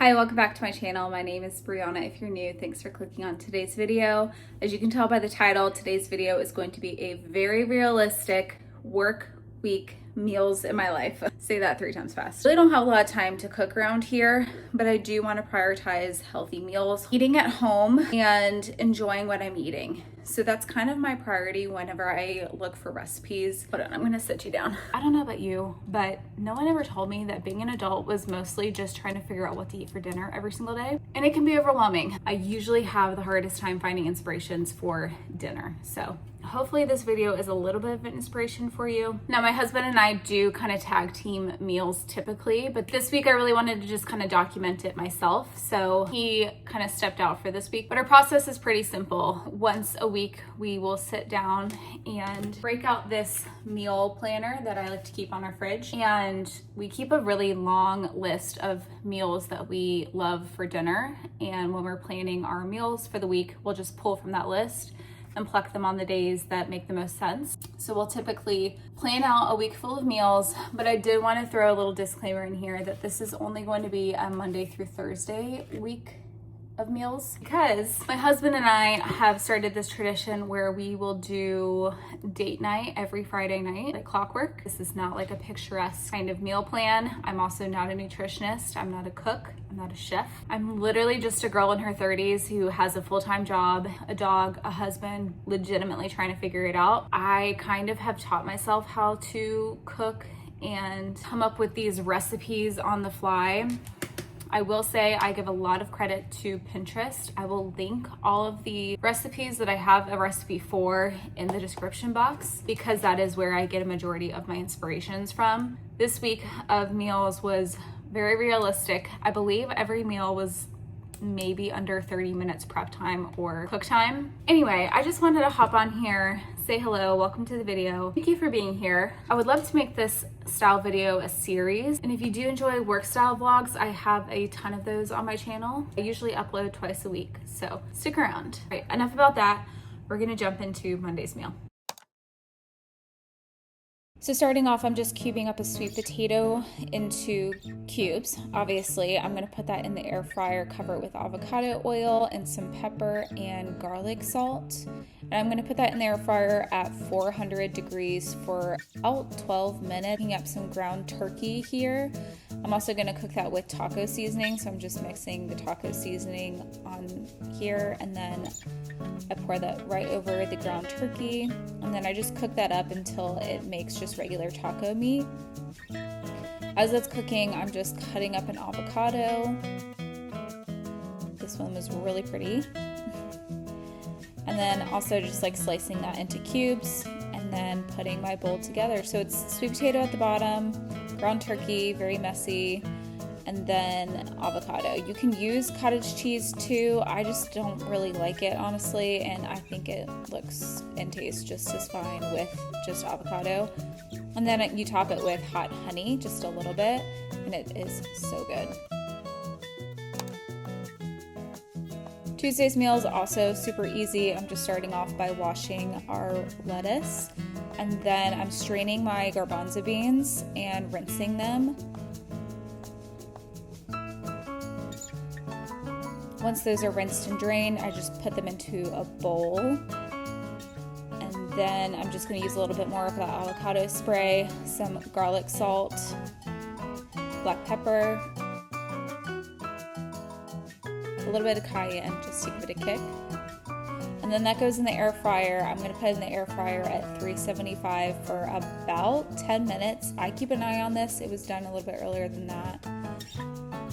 Hi, welcome back to my channel. My name is Brianna. If you're new, thanks for clicking on today's video. As you can tell by the title, today's video is going to be a very realistic work week meals in my life. Say that 3 times fast. I really don't have a lot of time to cook around here, but I do want to prioritize healthy meals, eating at home, and enjoying what I'm eating. So that's kind of my priority whenever I look for recipes. Hold on, I'm gonna sit you down. I don't know about you, but no one ever told me that being an adult was mostly just trying to figure out what to eat for dinner every single day. And it can be overwhelming. I usually have the hardest time finding inspirations for dinner. So hopefully this video is a little bit of an inspiration for you. Now, my husband and I do kind of tag team meals typically, but this week I really wanted to just kind of document it myself. So he kind of stepped out for this week, but our process is pretty simple. Once a week, we will sit down and break out this meal planner that I like to keep on our fridge. And we keep a really long list of meals that we love for dinner. And when we're planning our meals for the week, we'll just pull from that list and pluck them on the days that make the most sense. So we'll typically plan out a week full of meals, but I did want to throw a little disclaimer in here that this is only going to be a Monday through Thursday week of meals, because my husband and I have started this tradition where we will do date night every Friday night, like clockwork. This is not like a picturesque kind of meal plan. I'm also not a nutritionist. I'm not a cook. I'm not a chef. I'm literally just a girl in her 30s who has a full-time job, a dog, a husband, legitimately trying to figure it out. I kind of have taught myself how to cook and come up with these recipes on the fly. I will say I give a lot of credit to Pinterest. I will link all of the recipes that I have a recipe for in the description box, because that is where I get a majority of my inspirations from. This week of meals was very realistic. I believe every meal was maybe under 30 minutes prep time or cook time. Anyway, I just wanted to hop on here, say hello, welcome to the video. Thank you for being here. I would love to make this style video a series. And if you do enjoy work style vlogs, I have a ton of those on my channel. I usually upload twice a week, so stick around. All right, enough about that. We're gonna jump into Monday's meal. So starting off, I'm just cubing up a sweet potato into cubes. Obviously, I'm gonna put that in the air fryer, cover it with avocado oil and some pepper and garlic salt. And I'm gonna put that in the air fryer at 400 degrees for about 12 minutes. Picking up some ground turkey here. I'm also gonna cook that with taco seasoning. So I'm just mixing the taco seasoning on here, and then I pour that right over the ground turkey. And then I just cook that up until it makes just regular taco meat. As that's cooking, I'm just cutting up an avocado. This one was really pretty. And then also just like slicing that into cubes and then putting my bowl together. So it's sweet potato at the bottom, ground turkey, very messy, and then avocado. You can use cottage cheese too. I just don't really like it, honestly, and I think it looks and tastes just as fine with just avocado. And then you top it with hot honey, just a little bit, and it is so good. Tuesday's meal is also super easy. I'm just starting off by washing our lettuce, and then I'm straining my garbanzo beans and rinsing them. Once those are rinsed and drained, I just put them into a bowl. And then I'm just gonna use a little bit more of that avocado spray, some garlic salt, black pepper, a little bit of cayenne just to give it a kick. And then that goes in the air fryer. I'm gonna put it in the air fryer at 375 for about 10 minutes. I keep an eye on this. It was done a little bit earlier than that.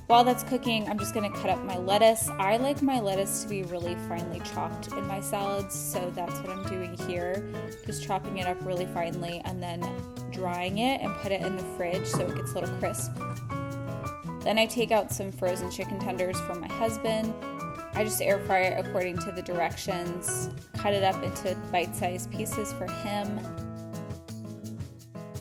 While that's cooking, I'm just gonna cut up my lettuce. I like my lettuce to be really finely chopped in my salads, so that's what I'm doing here. Just chopping it up really finely and then drying it and put it in the fridge so it gets a little crisp. Then I take out some frozen chicken tenders for my husband. I just air fry it according to the directions, cut it up into bite-sized pieces for him.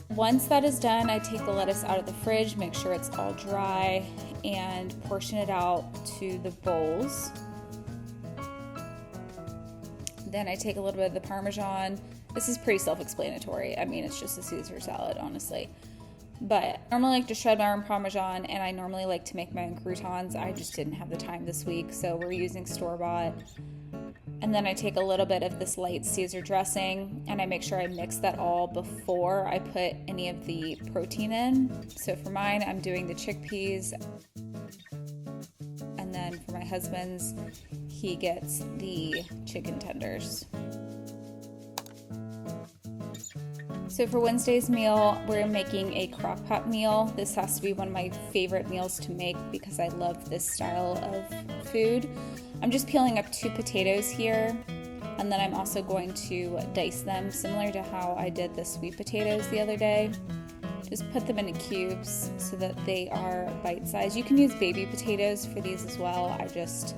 Once that is done, I take the lettuce out of the fridge, make sure it's all dry, and portion it out to the bowls. Then I take a little bit of the Parmesan. This is pretty self-explanatory. I mean, it's just a Caesar salad, honestly. But I normally like to shred my own Parmesan, and I normally like to make my own croutons. I just didn't have the time this week, so we're using store-bought. And then I take a little bit of this light Caesar dressing, and I make sure I mix that all before I put any of the protein in. So for mine, I'm doing the chickpeas. And then for my husband's, he gets the chicken tenders. So for Wednesday's meal, we're making a Crockpot meal. This has to be one of my favorite meals to make because I love this style of food. I'm just peeling up 2 potatoes here, and then I'm also going to dice them similar to how I did the sweet potatoes the other day. Just put them into cubes so that they are bite-sized. You can use baby potatoes for these as well. I just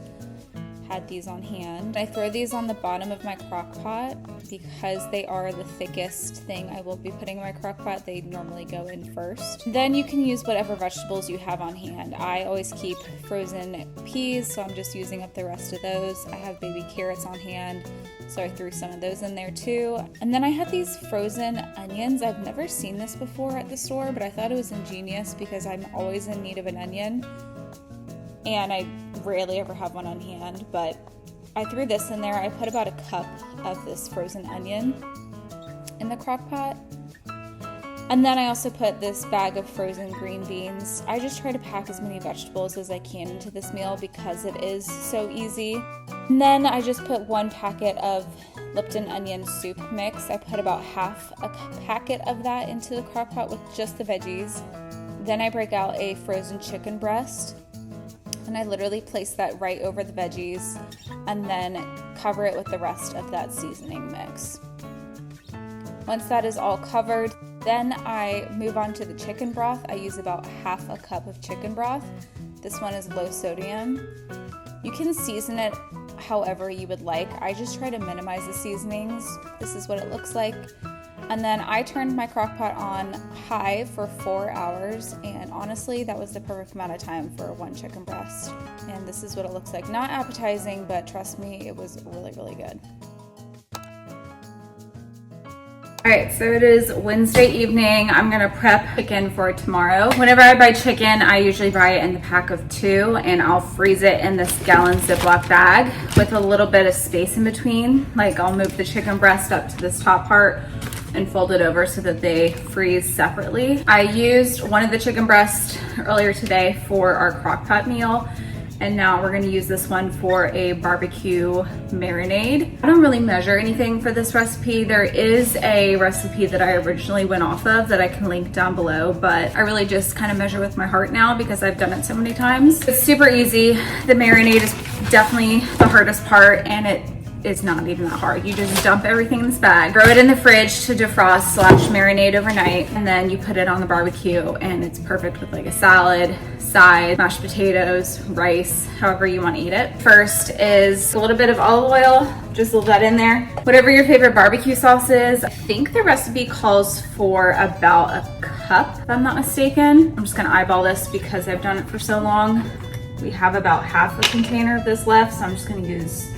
had these on hand. I throw these on the bottom of my crock pot because they are the thickest thing I will be putting in my crock pot. They normally go in first. Then you can use whatever vegetables you have on hand. I always keep frozen peas, so I'm just using up the rest of those. I have baby carrots on hand, so I threw some of those in there too. And then I had these frozen onions. I've never seen this before at the store, but I thought it was ingenious because I'm always in need of an onion. And I rarely ever have one on hand, but I threw this in there. I put about a cup of this frozen onion in the crock pot. And then I also put this bag of frozen green beans. I just try to pack as many vegetables as I can into this meal because it is so easy. And then I just put 1 packet of Lipton onion soup mix. I put about half a packet of that into the crock pot with just the veggies. Then I break out a frozen chicken breast, and I literally place that right over the veggies and then cover it with the rest of that seasoning mix. Once that is all covered, then I move on to the chicken broth. I use about half a cup of chicken broth. This one is low sodium. You can season it however you would like. I just try to minimize the seasonings. This is what it looks like. And then I turned my crock pot on high for 4 hours, and honestly, that was the perfect amount of time for 1 chicken breast. And this is what it looks like. Not appetizing, but trust me, it was really, really good. All right, so it is Wednesday evening. I'm gonna prep chicken for tomorrow. Whenever I buy chicken, I usually buy it in the pack of 2, and I'll freeze it in this gallon Ziploc bag with a little bit of space in between. Like, I'll move the chicken breast up to this top part and fold it over so that they freeze separately. I used one of the chicken breasts earlier today for our crock pot meal, and now we're gonna use this one for a barbecue marinade. I don't really measure anything for this recipe. There is a recipe that I originally went off of that I can link down below, but I really just kind of measure with my heart now because I've done it so many times. It's super easy. The marinade is definitely the hardest part, and it's not even that hard. You just dump everything in this bag, throw it in the fridge to defrost / marinate overnight, and then you put it on the barbecue, and it's perfect with like a salad, side, mashed potatoes, rice, however you want to eat it. First is a little bit of olive oil, just leave that in there. Whatever your favorite barbecue sauce is. I think the recipe calls for about a cup, if I'm not mistaken. I'm just gonna eyeball this because I've done it for so long. We have about half a container of this left, so I'm just gonna use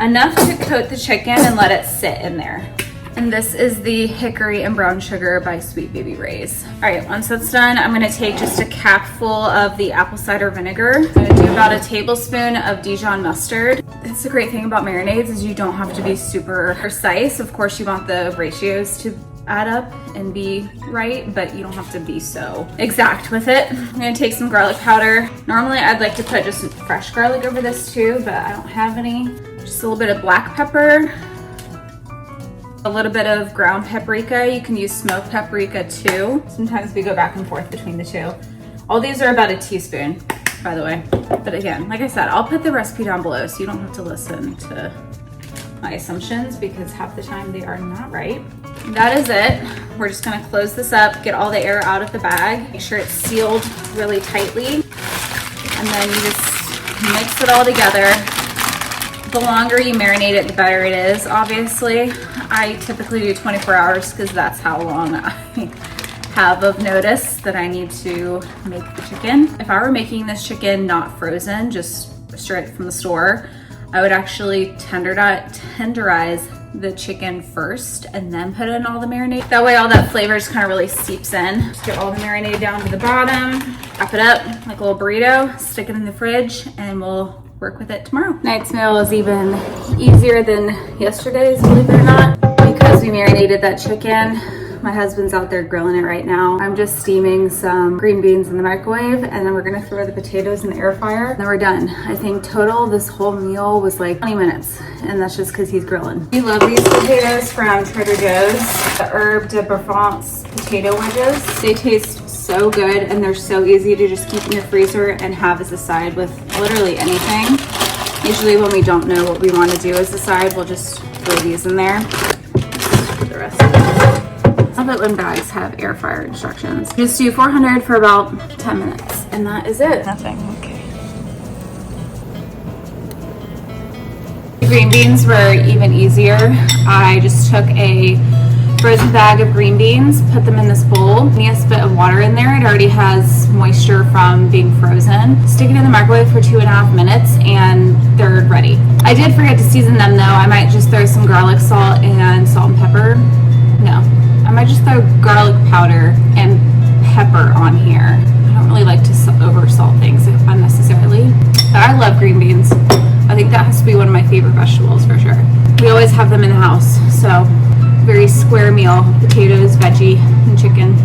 enough to coat the chicken and let it sit in there. And this is the hickory and brown sugar by Sweet Baby Ray's. All right, once that's done, I'm gonna take just a cap full of the apple cider vinegar. I'm gonna do about a tablespoon of Dijon mustard. That's the great thing about marinades is you don't have to be super precise. Of course, you want the ratios to add up and be right, but you don't have to be so exact with it. I'm gonna take some garlic powder. Normally, I'd like to put just fresh garlic over this too, but I don't have any. Just a little bit of black pepper, a little bit of ground paprika. You can use smoked paprika too. Sometimes we go back and forth between the two. All these are about a teaspoon, by the way. But again, like I said, I'll put the recipe down below so you don't have to listen to my assumptions because half the time they are not right. That is it. We're just gonna close this up, get all the air out of the bag, make sure it's sealed really tightly, and then you just mix it all together. The longer you marinate it, the better it is, obviously. I typically do 24 hours because that's how long I have of notice that I need to make the chicken. If I were making this chicken not frozen, just straight from the store, I would actually tenderize the chicken first and then put in all the marinade. That way all that flavor just kind of really seeps in. Just get all the marinade down to the bottom, wrap it up like a little burrito, stick it in the fridge, and we'll work with it tomorrow. Night's meal is even easier than yesterday's, believe it or not, because we marinated that chicken. My husband's out there grilling it right now. I'm just steaming some green beans in the microwave, and then we're gonna throw the potatoes in the air fryer, and then we're done. I think total this whole meal was like 20 minutes, and that's just because he's grilling. We love these potatoes from Trader Joe's, the Herb de Provence potato wedges. They taste so good, and they're so easy to just keep in your freezer and have as a side with literally anything. Usually when we don't know what we want to do as a side, we'll just throw these in there for the rest of it. I love it when bags have air fryer instructions. Just do 400 for about 10 minutes, and that is it. Nothing, okay. The green beans were even easier. I just took a frozen bag of green beans, put them in this bowl, a bit of water in there. It already has moisture from being frozen. Stick it in the microwave for 2.5 minutes, and they're ready. I did forget to season them though. I might just throw some garlic salt and salt and pepper. No. I might just throw garlic powder and pepper on here. I don't really like to over salt things unnecessarily, but I love green beans. I think that has to be one of my favorite vegetables for sure. We always have them in the house, so very square meal: potatoes, veggie, and chicken.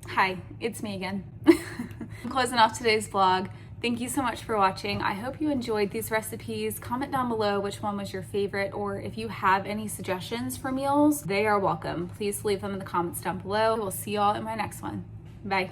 Hi, it's me again. I'm closing off today's vlog. Thank you so much for watching. I hope you enjoyed these recipes. Comment down below which one was your favorite, or if you have any suggestions for meals, they are welcome. Please leave them in the comments down below. We'll see y'all in my next one. Bye.